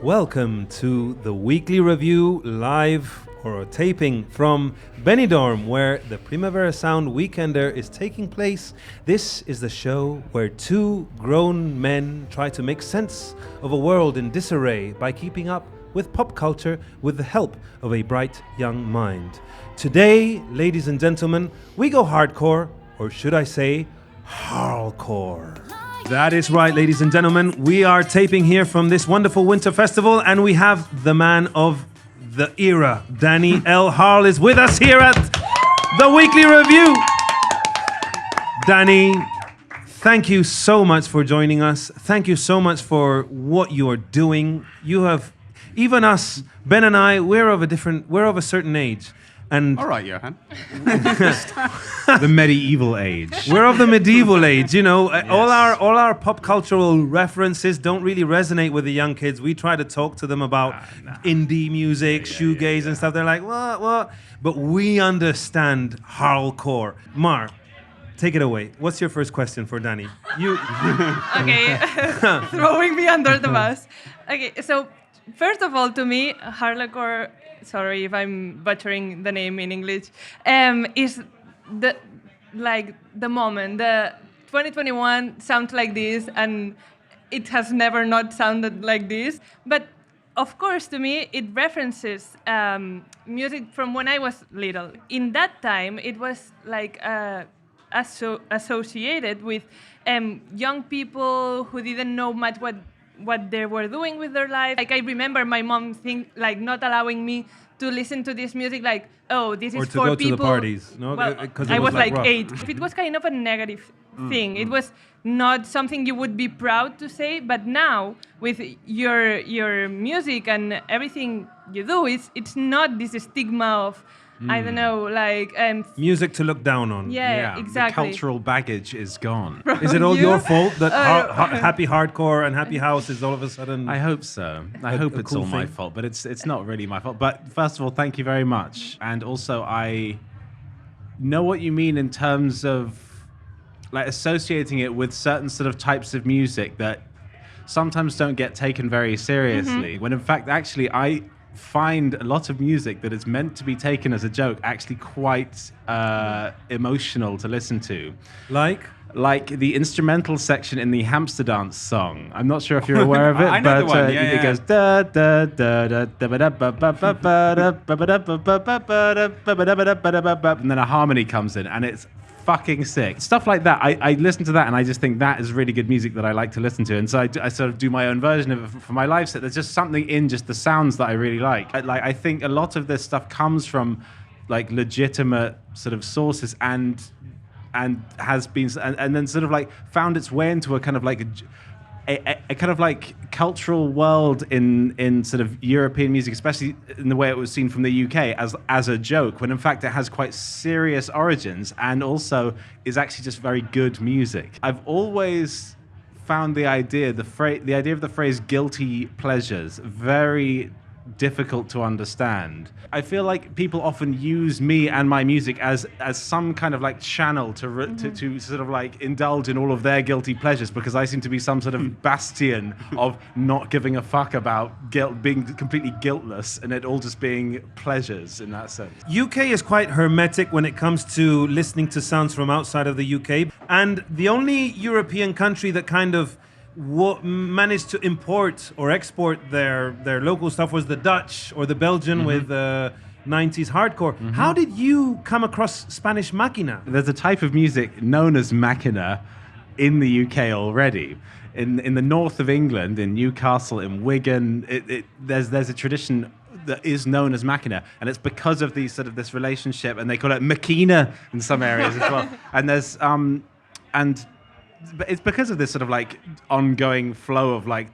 Welcome to the weekly review live or taping from Benidorm, where the Primavera Sound Weekender is taking place. This is the show where two grown men try to make sense of a world in disarray by keeping up with pop culture with the help of a bright young mind. Today, ladies and gentlemen, we go hardcore, or should I say, hardcore. That is right, ladies and gentlemen. We are taping here from this wonderful winter festival, and we have the man of the era, Danny L. Harl, is with us here at the Weekly Review. Danny, thank you so much for joining us. Thank you so much for what you are doing. You have, even us, Ben and I, we're of a certain age. And all right, Johan. The medieval age. We're of the medieval age, you know. Yes. All our pop cultural references don't really resonate with the young kids. We try to talk to them about indie music, shoegaze and stuff. They're like, what? But we understand hardcore. Mar, take it away. What's your first question for Danny? You. Okay, throwing me under the bus. Okay, so first of all, to me, hardcore, sorry if I'm butchering the name in English, is the moment. The 2021 sounds like this, and it has never not sounded like this. But of course, to me, it references music from when I was little. In that time, it was like associated with young people who didn't know much what they were doing with their life. Like, I remember my mom not allowing me to listen to this music, like, oh, this is for people. Or to go to the parties, no? Well, I was like 8. It was kind of a negative thing. It was not something you would be proud to say, but now, with your music and everything you do, it's not this stigma of, I don't know, like... music to look down on. Yeah, exactly. The cultural baggage is gone. Is it all your fault that happy hardcore and happy house is all of a sudden... I hope so. I hope it's all my fault, but it's not really my fault. But first of all, thank you very much. And also, I know what you mean in terms of like associating it with certain sort of types of music that sometimes don't get taken very seriously. When in fact, actually, I find a lot of music that is meant to be taken as a joke actually quite emotional to listen to. Like the instrumental section in the Hamster Dance song. I'm not sure if you're aware of it, I know but the one. Yeah, it goes da da da da da ba da ba ba ba ba da ba ba da ba ba ba ba da ba ba da ba da ba da ba ba, and then a harmony comes in, and it's fucking sick. Stuff like that. I listen to that and I just think that is really good music that I like to listen to. And so I sort of do my own version of it for my live set. There's just something in just the sounds that I really like. I think a lot of this stuff comes from like legitimate sort of sources and has been and then sort of like found its way into a kind of like a kind of like cultural world in sort of European music, especially in the way it was seen from the UK as a joke, when in fact it has quite serious origins and also is actually just very good music. I've always found the idea of the phrase guilty pleasures very difficult to understand. I feel like people often use me and my music as some kind of like channel to sort of like indulge in all of their guilty pleasures, because I seem to be some sort of bastion of not giving a fuck about guilt, being completely guiltless, and it all just being pleasures in that sense. UK is quite hermetic when it comes to listening to sounds from outside of the UK, and the only European country that kind of managed to import or export their local stuff was the Dutch or the Belgian with 90s hardcore. How did you come across Spanish Máquina? There's a type of music known as Máquina in the UK already. In the north of England, in Newcastle, in Wigan, there's a tradition that is known as Máquina, and it's because of this relationship, and they call it Máquina in some areas as well. And there's but it's because of this sort of like ongoing flow of like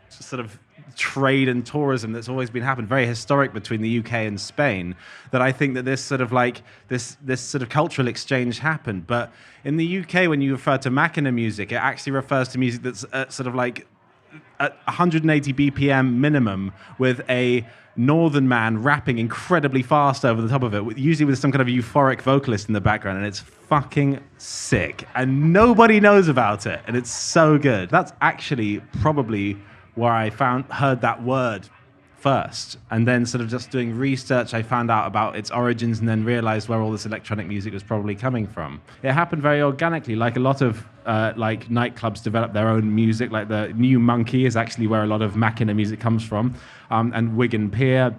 sort of trade and tourism that's always been happening, very historic between the UK and Spain, that I think that this sort of like this sort of cultural exchange happened. But in the UK, when you refer to Máquina music, it actually refers to music that's sort of like at 180 BPM minimum with a northern man rapping incredibly fast over the top of it, usually with some kind of euphoric vocalist in the background, and it's fucking sick. And nobody knows about it, and it's so good. That's actually probably where I heard that word first, and then sort of just doing research, I found out about its origins and then realized where all this electronic music was probably coming from. It happened very organically, like a lot of like nightclubs develop their own music, like the New Monkey is actually where a lot of Machina music comes from, and Wigan Pier,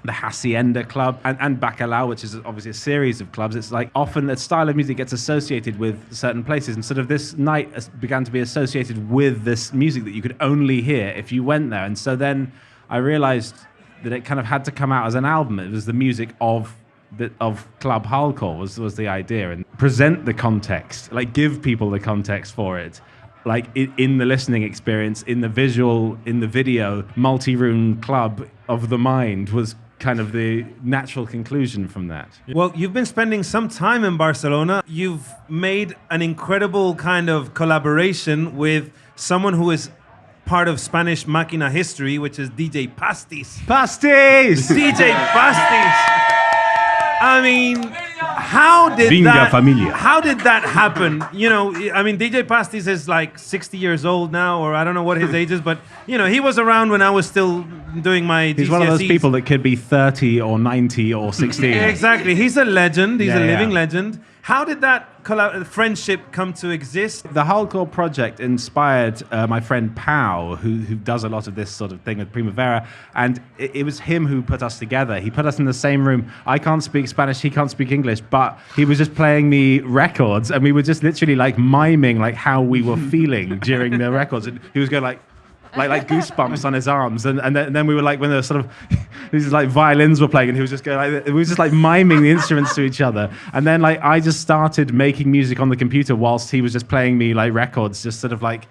the Hacienda Club, and Bacalao, which is obviously a series of clubs. It's like often a style of music gets associated with certain places, and sort of this night began to be associated with this music that you could only hear if you went there. And so then I realized that it kind of had to come out as an album. It was the music of Club Hardcore was the idea, and present the context, like give people the context for it, like in the listening experience, in the visual, in the video. Multi-room club of the mind was kind of the natural conclusion from that. Well, you've been spending some time in Barcelona. You've made an incredible kind of collaboration with someone who is part of Spanish Machina history, which is DJ Pastis. Pastis! DJ Pastis! I mean, how did that happen? You know, I mean, DJ Pastis is like 60 years old now, or I don't know what his age is, but, you know, he was around when I was still doing my GCSEs. He's one of those people that could be 30 or 90 or 16. Exactly. He's a legend. He's a living legend. How did that friendship come to exist? The Hardcore project inspired my friend Pau, who does a lot of this sort of thing with Primavera, and it was him who put us together. He put us in the same room. I can't speak Spanish, he can't speak English, but he was just playing me records, and we were just literally like miming like how we were feeling during the records. And he was going like goosebumps on his arms, and then we were like, when the sort of these like violins were playing, and he was just going like, we were just like miming the instruments to each other, and then like I just started making music on the computer whilst he was just playing me like records, just sort of like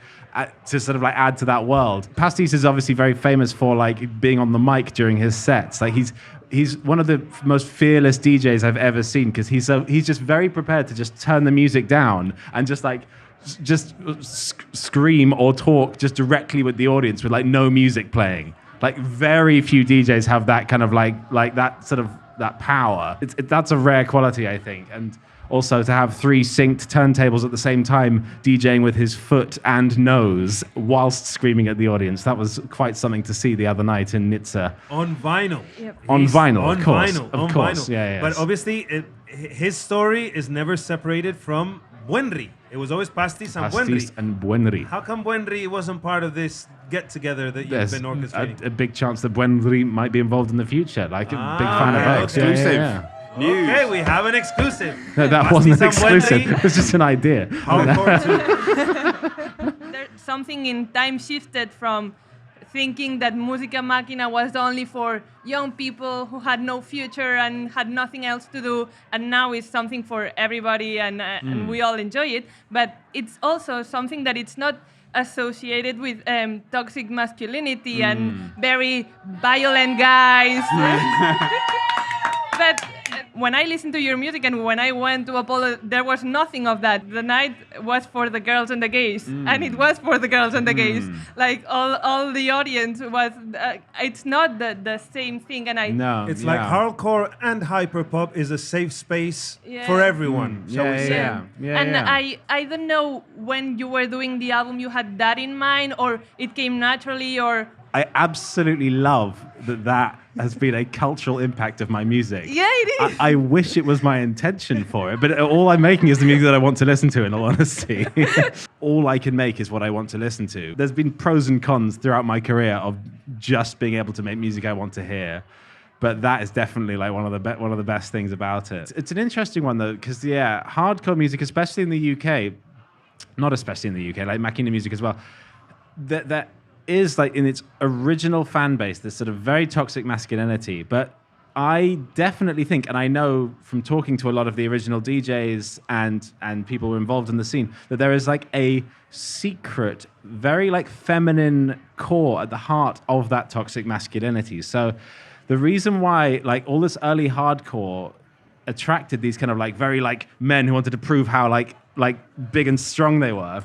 to sort of like add to that world. Pastis is obviously very famous for like being on the mic during his sets. Like he's one of the most fearless DJs I've ever seen, because he's just very prepared to just turn the music down and just scream or talk just directly with the audience with like no music playing. Like very few DJs have that kind of like that sort of that power. That's a rare quality, I think. And also to have 3 synced turntables at the same time, DJing with his foot and nose whilst screaming at the audience. That was quite something to see the other night in Nizza. On vinyl. Yep. On vinyl, of course. On vinyl. Yeah. But obviously, his story is never separated from Buenri. It was always Pastis and Buenri. Pastis and Buenri. How come Buenri wasn't part of this get-together that you've been orchestrating? A big chance that Buenri might be involved in the future. Like a big fan of both. Exclusive. Yeah. News. Okay, we have an exclusive. No, that Pastis wasn't and exclusive. Buenri. It was just an idea. Hardcore too. There's something in time shifted from thinking that Musica Machina was only for young people who had no future and had nothing else to do, and now it's something for everybody, and we all enjoy it. But it's also something that it's not associated with toxic masculinity and very violent guys. But when I listened to your music and when I went to Apollo, there was nothing of that. The night was for the girls and the gays, and it was for the girls and the gays. Like all the audience was. It's not the same thing, and It's like hardcore and hyperpop is a safe space for everyone. Shall we say? I don't know when you were doing the album you had that in mind, or it came naturally, or. I absolutely love that has been a cultural impact of my music. Yeah, it is. I wish it was my intention for it, but all I'm making is the music that I want to listen to, in all honesty. All I can make is what I want to listen to. There's been pros and cons throughout my career of just being able to make music I want to hear. But that is definitely like one of the best things about it. It's an interesting one though, because hardcore music, especially in the UK, not especially in the UK, like Machina music as well, that is like in its original fan base, this sort of very toxic masculinity. But I definitely think, and I know from talking to a lot of the original DJs and people who were involved in the scene, that there is like a secret, very like feminine core at the heart of that toxic masculinity. So the reason why like all this early hardcore attracted these kind of like very like men who wanted to prove how like big and strong they were,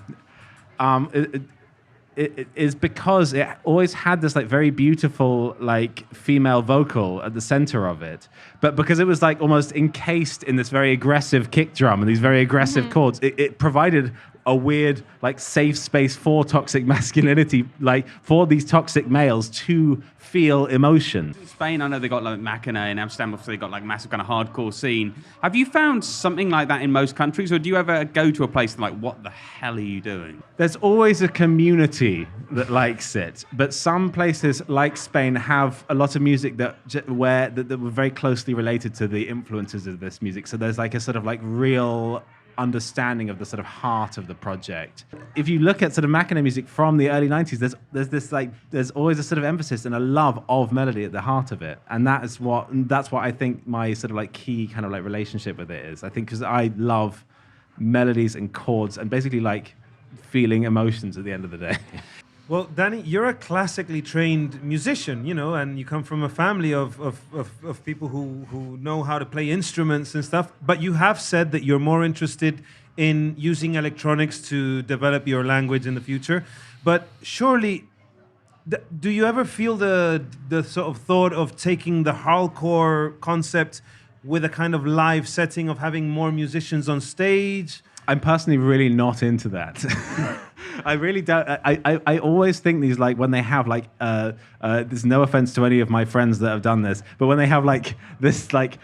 is because it always had this like very beautiful like female vocal at the center of it, but because it was like almost encased in this very aggressive kick drum and these very aggressive chords, it provided a weird like safe space for toxic masculinity, like for these toxic males to feel emotion. Spain, I know they got like Machina in Amsterdam, obviously they got like massive kind of hardcore scene. Have you found something like that in most countries, or do you ever go to a place and like, what the hell are you doing? There's always a community that likes it, but some places like Spain have a lot of music that were very closely related to the influences of this music. So there's like a sort of like real understanding of the sort of heart of the project. If you look at sort of Machina music from the early 90s, there's always a sort of emphasis and a love of melody at the heart of it, and that's what I think my sort of like key kind of like relationship with it is. I think because I love melodies and chords and basically like feeling emotions at the end of the day. Well, Danny, you're a classically trained musician, and you come from a family of people who know how to play instruments and stuff, but you have said that you're more interested in using electronics to develop your language in the future. But surely, do you ever feel the sort of thought of taking the hardcore concept with a kind of live setting of having more musicians on stage? I'm personally really not into that. I really don't. I always think these, like, when they have, like, there's no offense to any of my friends that have done this, but when they have, like, this, like,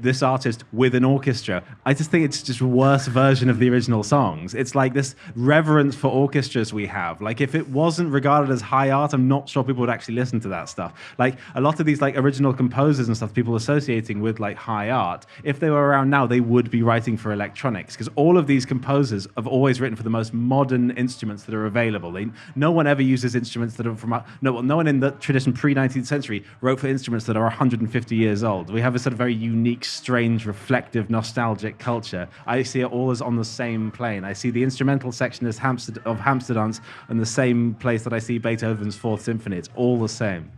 this artist with an orchestra, I just think it's just a worse version of the original songs. It's like this reverence for orchestras we have. Like, if it wasn't regarded as high art, I'm not sure people would actually listen to that stuff. Like, a lot of these, like, original composers and stuff people associating with, like, high art, if they were around now, they would be writing for electronics, because all of these composers have always written for the most modern instruments that are available. No one ever uses instruments that are from... No one in the tradition pre-19th century wrote for instruments that are 150 years old. We have a sort of very unique, strange, reflective, nostalgic culture. I see it all as on the same plane. I see the instrumental section of Hamsterdams in the same place that I see Beethoven's Fourth Symphony. It's all the same.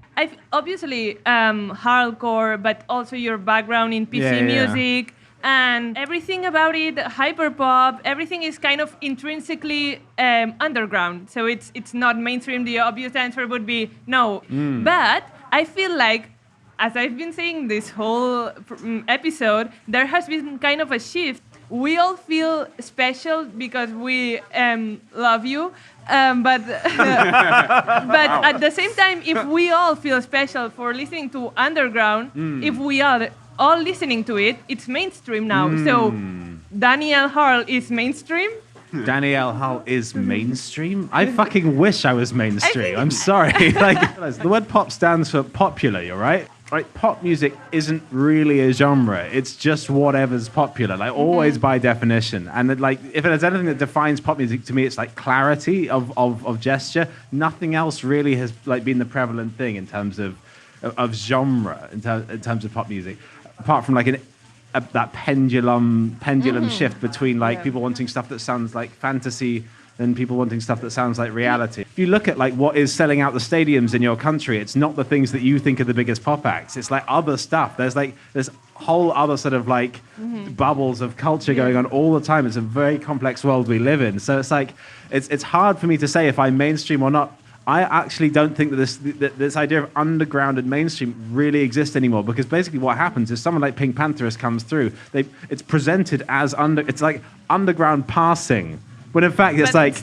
Obviously, hardcore, but also your background in PC music and everything about it, hyperpop, everything is kind of intrinsically underground. So it's not mainstream. The obvious answer would be no. But I feel like, as I've been saying this whole episode, there has been kind of a shift. We all feel special because we love you, but at the same time, if we all feel special for listening to underground, if we are all listening to it, it's mainstream now. So Daniel Harl is mainstream. Danielle Hull is mainstream? I fucking wish I was mainstream. I'm sorry. Like, the word pop stands for popular, you're right? Right, pop music isn't really a genre. It's just whatever's popular, like always by definition. And like, if there's anything that defines pop music to me, it's like clarity of gesture. Nothing else really has like been the prevalent thing in terms of genre, in terms of pop music, apart from like that pendulum shift between like people wanting stuff that sounds like fantasy and people wanting stuff that sounds like reality. If you look at like what is selling out the stadiums in your country, it's not the things that you think are the biggest pop acts. It's like other stuff. There's whole other sort of like bubbles of culture going on all the time. It's a very complex world we live in. So it's like it's hard for me to say if I'm mainstream or not. I actually don't think that this idea of underground and mainstream really exists anymore, because basically what happens is someone like Pink Pantherist comes through. It's presented as it's like underground passing. When in fact, it's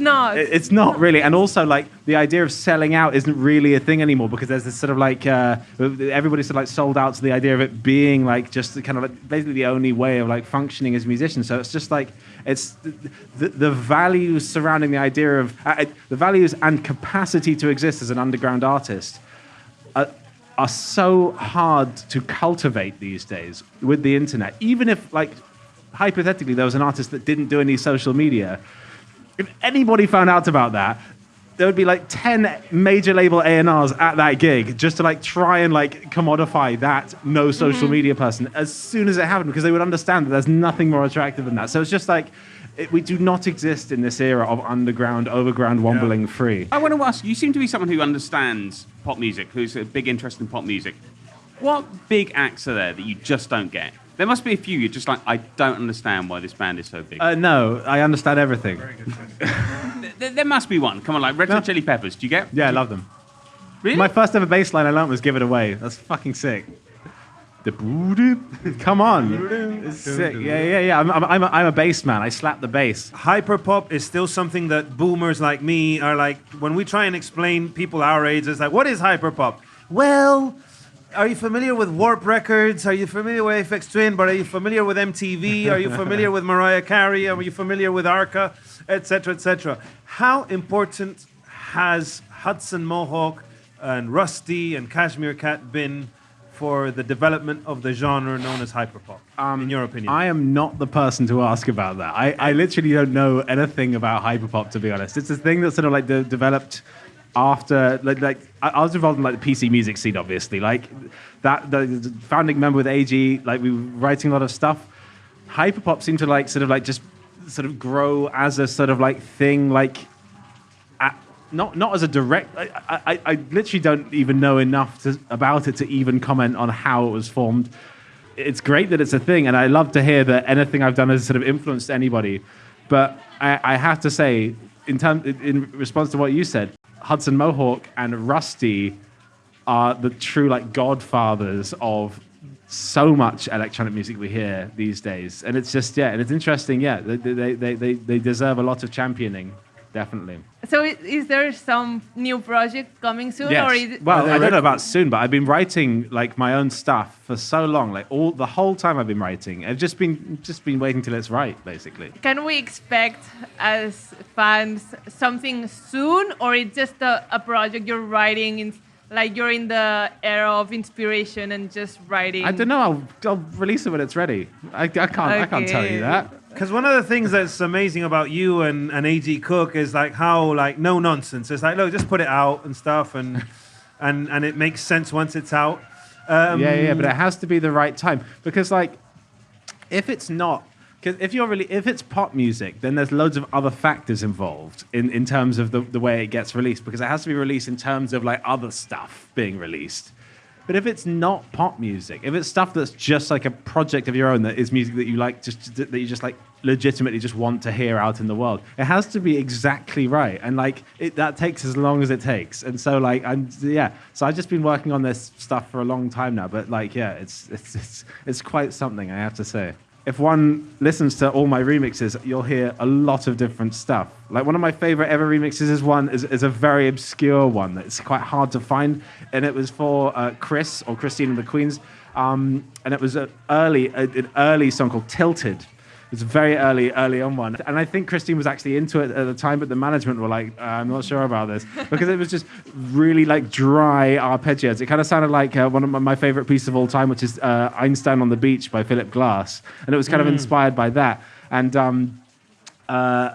not really. And also, like, the idea of selling out isn't really a thing anymore, because there's this sort of like, everybody's sort of like sold out to the idea of it being like just the kind of like basically the only way of like functioning as musicians. So it's just like, it's the values surrounding the idea of, the values and capacity to exist as an underground artist are so hard to cultivate these days with the internet. Even if, like, hypothetically, there was an artist that didn't do any social media, if anybody found out about that, there would be like 10 major label A&Rs at that gig just to like try and like commodify that no social media person as soon as it happened, because they would understand that there's nothing more attractive than that. So it's just like, we do not exist in this era of underground, overground, wombling free. I want to ask, you seem to be someone who understands pop music, who's a big interest in pop music. What big acts are there that you just don't get? There must be a few. You're just like, I don't understand why this band is so big. No, I understand everything. There must be one. Come on, like Red Hot Chili Peppers. Do you get? Yeah, I love them. Really? My first ever bass line I learned was "Give It Away." That's fucking sick. The boo-doop. Come on, it's sick. Yeah. I'm a bass man. I slap the bass. Hyperpop is still something that boomers like me are like, when we try and explain people our age, it's like, what is hyperpop? Well, are you familiar with Warp Records? Are you familiar with Aphex Twin? But are you familiar with MTV? Are you familiar with Mariah Carey? Are you familiar with Arca? Etc., etc. How important has Hudson Mohawk and Rusty and Cashmere Cat been for the development of the genre known as hyperpop, in your opinion? I am not the person to ask about that. I literally don't know anything about hyperpop, to be honest. It's a thing that sort of like developed after, like I was involved in like the PC music scene, obviously. Like that, the founding member with AG, like we were writing a lot of stuff. Hyperpop seemed to like sort of like just sort of grow as a sort of like thing, like not as a direct. I literally don't even know enough about it to even comment on how it was formed. It's great that it's a thing, and I love to hear that anything I've done has sort of influenced anybody. But I have to say, in response to what you said, Hudson Mohawk and Rusty are the true like godfathers of so much electronic music we hear these days, and it's just and it's interesting. Yeah, they deserve a lot of championing, definitely. So is there some new project coming soon? Yes. Or is it, Well, I don't know about soon, but I've been writing like my own stuff for so long, like the whole time I've been writing. I've just been waiting till it's right, basically. can we expect as fans something soon, or it's just a project you're writing like you're in the era of inspiration and just writing? I don't know. I'll release it when it's ready. I can't tell you that. Because one of the things that's amazing about you and A.G. Cook is like how like no nonsense. It's like, look, just put it out and stuff, and it makes sense once it's out. Yeah, but it has to be the right time, because like if it's not, because if it's pop music, then there's loads of other factors involved in terms of the way it gets released, because it has to be released in terms of like other stuff being released. But if it's not pop music, if it's stuff that's just like a project of your own, that is music that you like, that you just like legitimately just want to hear out in the world, it has to be exactly right, and like that takes as long as it takes. And so like so I've just been working on this stuff for a long time now. But like it's quite something, I have to say. If one listens to all my remixes, you'll hear a lot of different stuff. Like one of my favorite ever remixes is a very obscure one that's quite hard to find, and it was for Chris or Christine and the Queens, and it was an early song called Tilted. It's a very early on one. And I think Christine was actually into it at the time, but the management were like, I'm not sure about this. Because it was just really like dry arpeggios. It kind of sounded like one of my favorite pieces of all time, which is Einstein on the Beach by Philip Glass. And it was kind of inspired by that. And I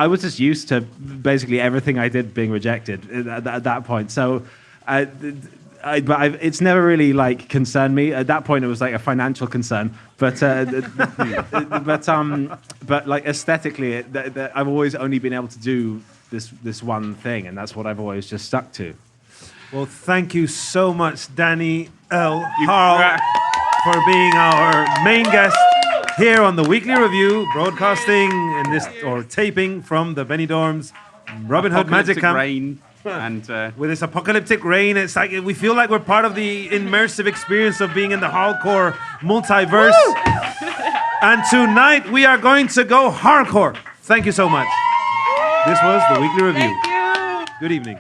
was just used to basically everything I did being rejected at that point. So it's never really like concerned me. At that point, it was like a financial concern. But but like aesthetically, I've always only been able to do this one thing, and that's what I've always just stuck to. Well, thank you so much, Danny L. Harl, for being our main guest here on the Weekly Review, broadcasting in this or taping from the Benidorm's Robin Hood Magic Camp. Rain. And with this apocalyptic rain, it's like we feel like we're part of the immersive experience of being in the hardcore multiverse. And tonight we are going to go hardcore. Thank you so much. This was the Weekly Review. Thank you. Good evening.